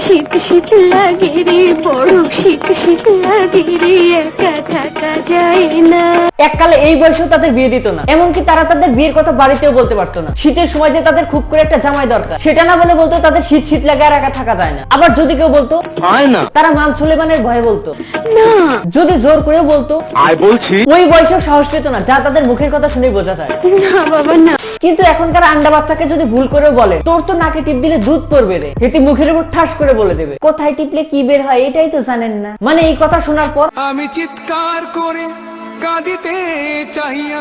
শীত শীত লাগে রে, বড় শীত শীত লাগে রে, একা থাকা যায় না। এককালে এই বয়সেও তাদের বিয়ে দিত না, এমনকি তারা তাদের বিয়ের কথা বাড়িতেও বলতে পারতো না। শীতের সময় যে তাদের খুব করে একটা জামাই দরকার, সেটা না বলে বলতো তাদের শীত শীত লাগে আর একা থাকা যায় না। আবার যদি কেউ বলতো হয় না, তারা মান সুলেমানের ভয়ে বলতো না। যদি জোর করেও বলতো আয় বলছি, ওই বয়সেও সাহস পেত না, যা তাদের মুখের কথা শুনেই বোঝা যায় না বাবা না। কিন্তু এখনকার আন্ডা বাচ্চাকে যদি ভুল করেও বলে তোর তো নাকে টিপ দিলে দুধ পড়বে রে, এটি মুখের উপর ঠাস করে বলে দেবে। কোথায় টিপলে কি বের হয় এটাই তো জানেন না। মানে এই কথা শোনার পর আমি চিৎকার করে কাঁদিতে চাহিয়া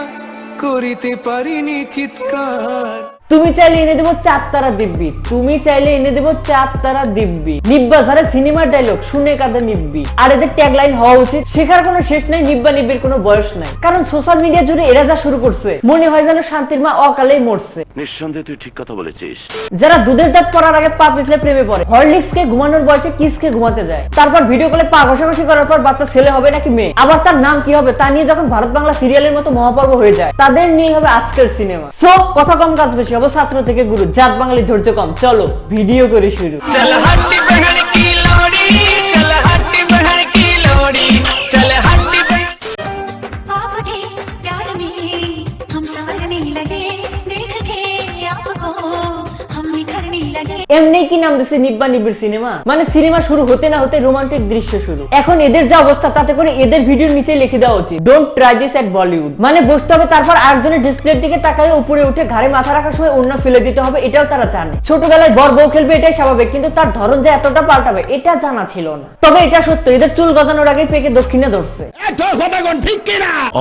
করিতে পারিনি চিৎকার। তুমি চাইলে এনে দেবো 4 তারা দিব্যি, তুমি চাইলে এনে দেবো 4 তারা দিব্যি। নিব্বা সারা সিনেমার ডায়লগ শুনে কাঁদে নিব্বি। আর এদের ট্যাগলাইন হওয়া উচিত শেখার কোনো শেষ নাই, নিব্বা নিব্বির কোনো বয়স নাই। কারণ সোশ্যাল মিডিয়া জুড়ে এরা যা শুরু করছে মনে হয় যেন শান্তির মা অকালেই মরছে। নিঃসন্দেহে তুই ঠিক কথা বলেছিস। যারা দুধের দাঁত পড়ার আগে পা পিছলে প্রেমে পড়ে, হরলিক্স কে ঘুমানোর বয়সে কিসকে ঘুমাতে যায়, তারপর ভিডিও কলে পা ঘষাঘষি করার পর বাচ্চা ছেলে হবে নাকি মেয়ে, আবার তার নাম কি হবে তা নিয়ে যখন ভারত বাংলা সিরিয়ালের মতো মহাপর্ব হয়ে যায়, তাদের নিয়ে হবে আজকের সিনেমা। সো কথা কম কাজ বেশি, হবো ছাত্র থেকে গুরু, জাত বাঙালি ধৈর্য কম। চলো ভিডিও করে শুরু। চল হাট্টি বহন কি লোড়ি, চল হাট্টি বহন কি লোড়ি, চল হাট্টি বহন। आपके प्यार में हम संवरने लगे, देख के आपको हम निखरने लगे। এমনি কি নাম দিছে নিব্বা নিবিড় সিনেমা, মানে সিনেমা শুরু হতে না হতে রোমান্টিক দৃশ্য শুরু। এখন এদের যা অবস্থা তাতে করে এদের ভিডিওর নিচে লিখে দেওয়া উচিত ডোন্ট ট্রাই দিস এট বলিউড। মানে বসতে হবে, তারপর আরেকজনের ডিসপ্লের দিকে তাকায় উপরে উঠে ঘাড়ে মাথা রাখার সময় ওড়না ফেলে দিতে হবে, এটাও তারা জানে। ছোটবেলায় বর বউ খেলবে এটাই স্বাভাবিক, কিন্তু তার ধরন যে এতটা পাল্টাবে এটা জানা ছিল না। তবে এটা সত্য, এদের চুল গজানোর আগে পেকে দক্ষিণে ধরছে।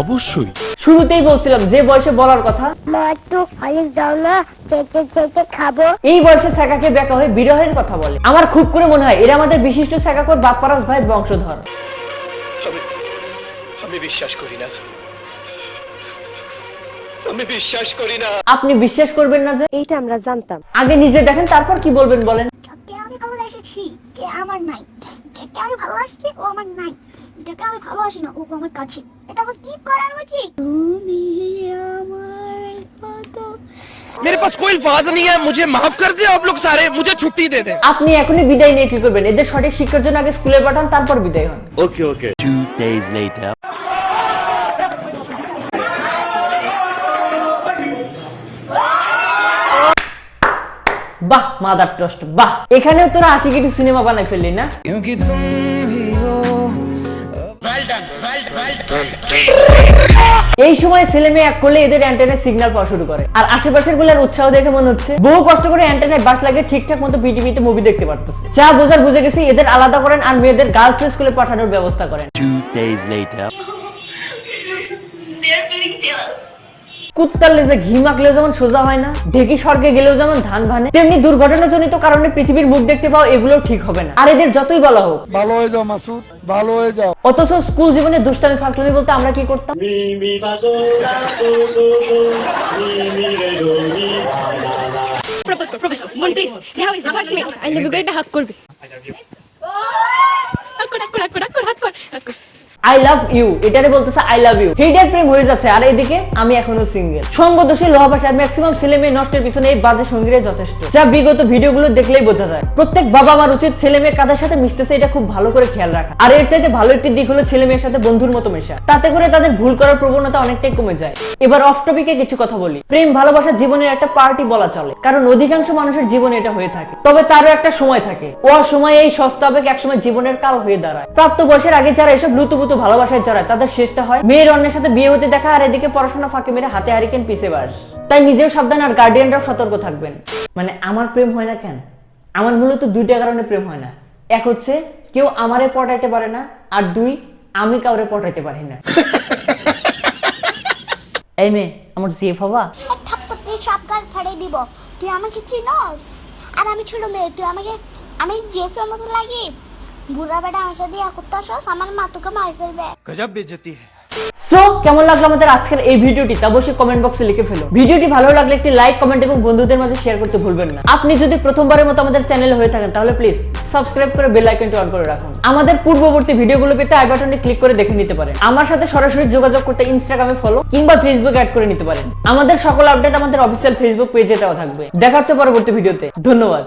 অবশ্যই শুরুতেই বলছিলাম যে বয়সে বলার কথা, মা তো খালি দাও না, চেটে চেটে খাবো। এই বয়সে সাকাকে ব্যাকা হয়ে বিরহের কথা বলে। আমার খুব করে মনে হয় এরা আমাদের বিশিষ্ট সাকাকর বাপ্পারাজ ভাইয়ের বংশধর। আমি বিশ্বাস করি না, আমি বিশ্বাস করি না। আপনি বিশ্বাস করবেন না যে এইটা আমরা জানতাম। আগে নিজে দেখেন তারপর কি বলবেন বলেন। যাকে আমি ভালোবাসেছি কে আমার নাই, যাকে আমি ভালোবাসছি ও আমার নাই, যাকে আমি ভালোবাসি না ও আমার কাছে। এটা আমার কি করার উচিত? তুমি আমার কত। मेरे पास कोई अल्फाज नहीं है, मुझे माफ कर दे आप लोग सारे, मुझे छुट्टी दे दे। আপনি এখনই বিদায় নিয়ে কি করবেন? এদের সঠিক শিক্ষার জন্য আগে স্কুলে পাঠান, তারপর বিদায় হন। ওকে ওকে 2 days later বাহ মাদার টস্ট, বাহ। এখানেও তোরা আশিকি টু সিনেমা বানাই ফেললি না? क्योंकि तुम ही हो। এই সময় ছেলে মেয়ে এক করলে এদের অ্যান্টেনায় সিগন্যাল পাওয়া শুরু করে। আর আশেপাশের গুলার উৎসাহ দেখে মনে হচ্ছে বহু কষ্ট করে অ্যান্টেনায় বাস লাগিয়ে ঠিকঠাক মতো পিটিভিতে মুভি দেখতে পারতেছে। যা বোঝার বুঝে গেছি, এদের আলাদা করেন আর মেয়েদের গার্লস স্কুলে পাঠানোর ব্যবস্থা করেন। 2 days later কুত্তার লেজে ঘি মাখলেও যেমন সোজা হয় না, ঢেকি স্বর্গে গেলেও যেমন ধান ভানে, তেমনি দুর্ঘটনাজনিত কারণে পৃথিবীর মুখ দেখতে পাও এগুলো ঠিক হবে না। আর এদের যতই বলা হোক ভালো হয়ে যাও মাসুদ, ভালো হয়ে যাও। অথচ স্কুল জীবনে দুষ্টামি ফাসলামি বলতে আমরা কি করতাম? প্রফেসর বোন please now is first minute I love you guide হাত করবে। হাত কর আই লাভ ইউ, এটারে বলতেছে আই লাভ ইউ। হেডের প্রেম হয়ে যাচ্ছে আর এইদিকে আমি এখনো সিঙ্গেল। সঙ্গ দোষী লোহাবাসী আর ম্যাক্সিমাম ছেলে মেয়ে নষ্টের পিছনে এই বাজে সঙ্গীরাই যথেষ্ট, যা বিগত ভিডিওগুলো দেখলেই বোঝা যায়। প্রত্যেক বাবা মার উচিত ছেলে মেয়ে কাদের সাথে মিশতেছে এটা খুব ভালো করে খেয়াল রাখা। আর এর চাইতে ভালো একটি দিক হলো ছেলে মেয়ের সাথে বন্ধুর মতো মেশা, তাতে করে তাদের ভুল করার প্রবণতা অনেকটাই কমে যায়। এবার অফ টপিকে কিছু কথা বলি। প্রেম ভালোবাসা জীবনের একটা পার্টি বলা চলে, কারণ অধিকাংশ মানুষের জীবনে এটা হয়ে থাকে। তবে তারও একটা সময় থাকে, ও সময় এই সস্তা আবেগ একসময় জীবনের কাল হয়ে দাঁড়ায়। প্রাপ্ত বয়সের আগে যারা এসব লুতুপুতু ভালোবাসায় জড়ায় তাদের শেষটা হয় মেয়ের অন্যের সাথে বিয়ে হতে দেখা, আর এদিকে পড়াশোনা ফাঁকে মেরে হাতে হারিকেন পিছে বাস। তাই নিজেও সাবধান আর গার্ডিয়ানরাও সতর্ক থাকবেন। মানে আমার প্রেম হয় না কেন? আমার মূলত দুইটা কারণে প্রেম হয় না। এক হচ্ছে কেউ আমারে পটাইতে পারে না, আর দুই আমি কাউরে পটাইতে পারি না। এই মেয়ে আমার জিএফ হবা? এক থাপ্পড়ে সব গাল ফাড়ে দিব। তুই আমাকে চিনস? আর আমি ছোট মেয়ে, তুই আমাকে আমি জেফের মতো লাগি? বুড়া বেটা আমার সাথে করতে আসস, আমার মা তোকে মার ফেলবে। गजब बेइज्जती है। সো কেমন লাগলো আমাদের আজকের এই ভিডিওটি তা অবশ্যই কমেন্ট বক্সে লিখে ফেলো। ভিডিওটি ভালো লাগলে একটি লাইক, কমেন্ট এবং বন্ধুদের মাঝে শেয়ার করতে ভুলবেন না। আপনি যদি প্রথমবারের মতো আমাদের চ্যানেলে হয়ে থাকেন তাহলে প্লিজ সাবস্ক্রাইব করে বেল আইকনটি অন করে রাখুন। আমাদের পূর্ববর্তী ভিডিওগুলো পেতে আই বাটনে ক্লিক করে দেখে নিতে পারেন। আমার সাথে সরাসরি যোগাযোগ করতে ইনস্টাগ্রামে ফলো কিংবা ফেসবুকে অ্যাড করে নিতে পারেন। আমাদের সকল আপডেট আমাদের অফিসিয়াল ফেসবুক পেজে দেওয়া থাকবে। দেখা হচ্ছে পরবর্তী ভিডিওতে। ধন্যবাদ।